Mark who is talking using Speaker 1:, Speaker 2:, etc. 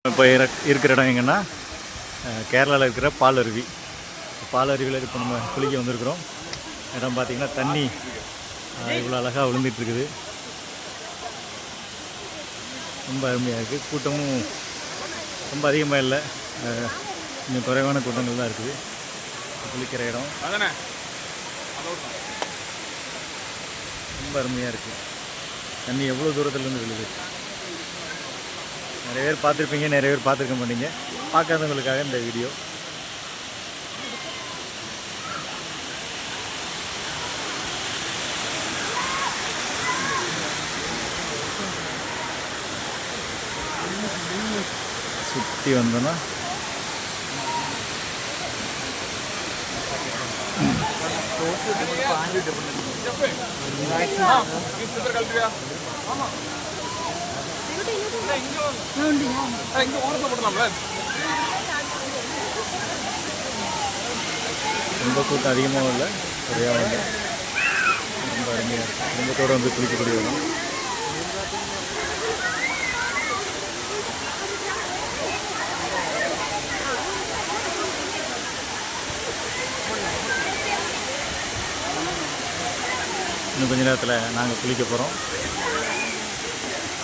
Speaker 1: இப்போ இருக்கிற இடம் எங்கன்னா கேரளாவில் இருக்கிற பாலருவி. பாலருவியில் இப்போ நம்ம குளிக்க வந்திருக்கிறோம். இடம் பார்த்திங்கன்னா தண்ணி இவ்வளோ அழகாக விழுந்துட்டுருக்குது. ரொம்ப அருமையாக இருக்குது. கூட்டமும் ரொம்ப அதிகமாக இல்லை, கொஞ்சம் குறைவான கூட்டங்கள் தான் இருக்குது. குளிக்கிற இடம் ரொம்ப அருமையாக இருக்குது. தண்ணி எவ்வளோ தூரத்துலேருந்து விழுது. நிறைய பேர் பார்த்துருப்பீங்க, நிறைய பேர் பார்த்துருக்க மாட்டீங்க. பார்க்காதவங்களுக்காக இந்த வீடியோ. சுற்றி வந்தோன்னா ரொம்ப கூட்டம் அதிகமாக இல்லை, குறையாக இல்லை. ரொம்ப அருமையாக இருக்குது. குடும்பத்தோடு வந்து குளிக்கக்கூடிய இடம். இன்னும் கொஞ்ச நேரத்தில் நாங்கள் குளிக்க போகிறோம்.